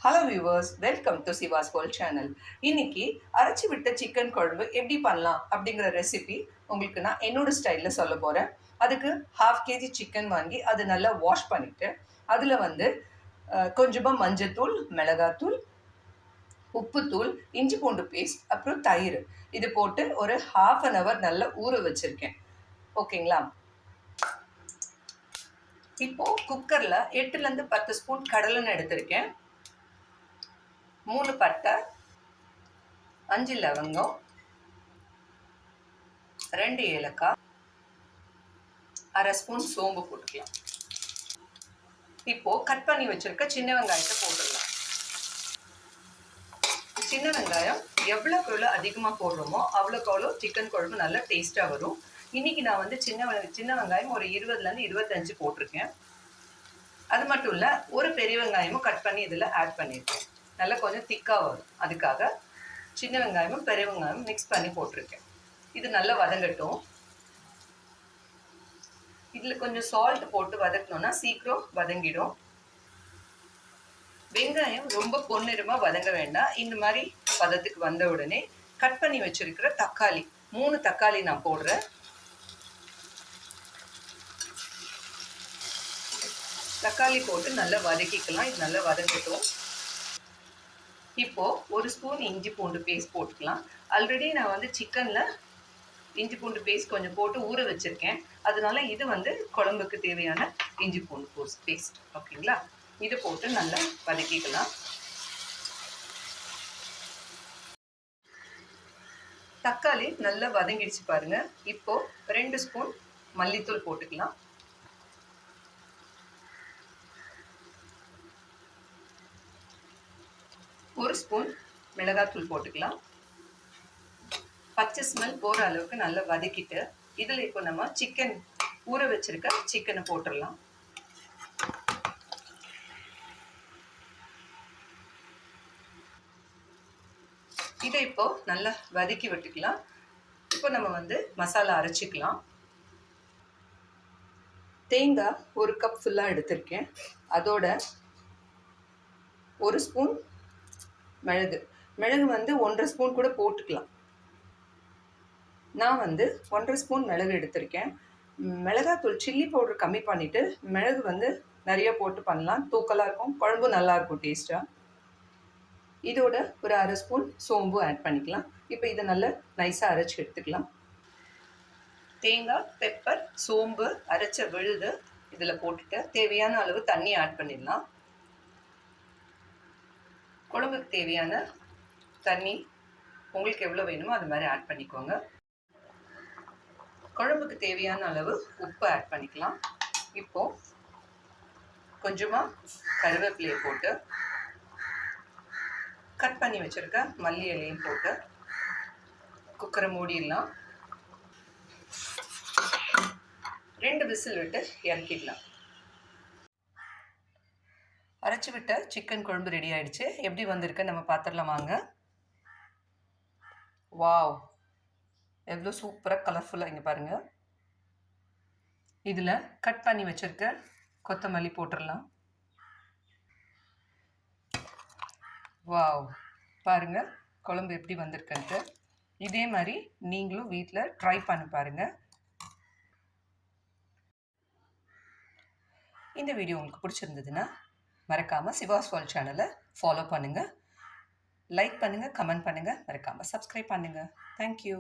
Hello viewers, welcome to Siva's world channel. இன்னைக்கு அரைச்சி விட்ட சிக்கன் குழம்பு எப்படி பண்ணலாம் அப்படிங்கிற ரெசிபி உங்களுக்கு நான் என்னோட ஸ்டைலில் சொல்ல போகிறேன். அதுக்கு 1/2 kg சிக்கன் வாங்கி அதை நல்லா வாஷ் பண்ணிவிட்டு அதில் கொஞ்சமாக மஞ்சத்தூள், மிளகாத்தூள், உப்புத்தூள், இஞ்சி பூண்டு பேஸ்ட், அப்புறம் தயிர் இது போட்டு ஒரு 1/2 hour நல்லா ஊற வச்சுருக்கேன். ஓகேங்களா? இப்போது குக்கரில் 8லேருந்து 10 ஸ்பூன் கடலெண்ணெய் எடுத்திருக்கேன். 3 பட்டை, 5 லவங்கம், 2 ஏலக்காய், 1/2 ஸ்பூன் சோம்பு போட்டுக்கலாம். இப்போ கட் பண்ணி வச்சிருக்க சின்ன வெங்காயத்தை போட்டுடலாம். சின்ன வெங்காயம் எவ்வளோக்கு எவ்வளோ அதிகமாக போடுறோமோ அவ்வளோக்கு அவ்வளோ சிக்கன் குழம்பு நல்லா டேஸ்ட்டாக வரும். இன்னைக்கு நான் சின்ன வெங்காயம் ஒரு 20லேருந்து 25 போட்டிருக்கேன். அது மட்டும் இல்லை, ஒரு பெரிய வெங்காயமும் கட் பண்ணி இதில் ஆட் பண்ணியிருக்கேன். நல்லா கொஞ்சம் திக்காக வரும். அதுக்காக சின்ன வெங்காயமும் பெரிய வெங்காயமும் மிக்ஸ் பண்ணி போட்டிருக்கேன். இது நல்லா வதங்கட்டும். இதில் கொஞ்சம் சால்ட் போட்டு வதக்கணும்னா சீக்கிரம் வதங்கிடும். வெங்காயம் ரொம்ப பொன்னிறமாக வதங்க வேண்டாம். இந்த மாதிரி பதத்துக்கு வந்த உடனே கட் பண்ணி வச்சிருக்கிற தக்காளி 3 தக்காளி நான் போடுறேன். தக்காளி போட்டு நல்லா வதக்கிக்கலாம். இது நல்லா வதங்கட்டும். இப்போது 1 ஸ்பூன் இஞ்சி பூண்டு பேஸ்ட் போட்டுக்கலாம். ஆல்ரெடி நான் சிக்கனில் இஞ்சி பூண்டு பேஸ்ட் கொஞ்சம் போட்டு ஊற வச்சுருக்கேன். அதனால இது குழம்புக்கு தேவையான இஞ்சி பூண்டு பேஸ்ட். ஓகேங்களா? இது போட்டு நல்லா வதக்கிக்கலாம். தக்காளி நல்லா வதங்கிடுச்சு பாருங்க. இப்போது 2 ஸ்பூன் மல்லித்தூள் போட்டுக்கலாம். 1 ஸ்பூன் மிளகாத்தூள் போட்டுக்கலாம். பச்சை ஸ்மெல் போகிற அளவுக்கு நல்லா வதக்கிட்டு இதில் இப்போ நம்ம ஊற வச்சிருக்க சிக்கனை போட்டுடலாம். இதை இப்போ நல்லா வதக்கி விட்டுக்கலாம். இப்போ நம்ம மசாலா அரைச்சிக்கலாம். தேங்காய் 1 கப் ஃபுல்லாக எடுத்திருக்கேன். அதோட 1 ஸ்பூன் மிளகு 1.5 ஸ்பூன் கூட போட்டுக்கலாம். நான் 1.5 ஸ்பூன் மிளகு எடுத்திருக்கேன். மிளகாத்தூள் சில்லி பவுடர் கம்மி பண்ணிவிட்டு மிளகு நிறைய போட்டு பண்ணலாம். தூக்கலாக இருக்கும், குழம்பு நல்லாயிருக்கும் டேஸ்ட்டாக. இதோட ஒரு 1/2 ஸ்பூன் சோம்பு ஆட் பண்ணிக்கலாம். இப்போ இதை நல்லா நைஸாக அரைச்சி எடுத்துக்கலாம். தேங்காய், பெப்பர், சோம்பு அரைச்ச விழுது இதில் போட்டுட்டு தேவையான அளவு தண்ணி ஆட் பண்ணிடலாம். குழம்புக்கு தேவையான தண்ணி உங்களுக்கு எவ்வளோ வேணுமோ அது மாதிரி ஆட் பண்ணிக்கோங்க. குழம்புக்கு தேவையான அளவு உப்பு ஆட் பண்ணிக்கலாம். இப்போது கொஞ்சமாக கருவேப்பிலையை போட்டு கட் பண்ணி வச்சுருக்க மல்லி இலையும் போட்டு குக்கரை மூடிடலாம். 2 விசில் விட்டு இறக்கிடலாம். அரைச்சி விட்ட சிக்கன் குழம்பு ரெடி ஆயிடுச்சு. எப்படி வந்திருக்கு நம்ம பார்த்துடலாம் வாங்க. வாவ், எவ்வளோ சூப்பராக கலர்ஃபுல்லாக இங்கே பாருங்கள். இதில் கட் பண்ணி வச்சுருக்க கொத்தமல்லி போட்டுடலாம். வாவ், பாருங்கள் குழம்பு எப்படி வந்திருக்குன்ட்டு. இதே மாதிரி நீங்களும் வீட்டில் ட்ரை பண்ணி பாருங்கள். இந்த வீடியோ உங்களுக்கு பிடிச்சிருந்ததுன்னா மறக்காமல் சிவாஸ் வேர்ல்ட் சேனலை ஃபாலோ பண்ணுங்கள், லைக் பண்ணுங்கள், கமெண்ட் பண்ணுங்கள், மறக்காமல் சப்ஸ்கிரைப் பண்ணுங்கள். தேங்க்யூ.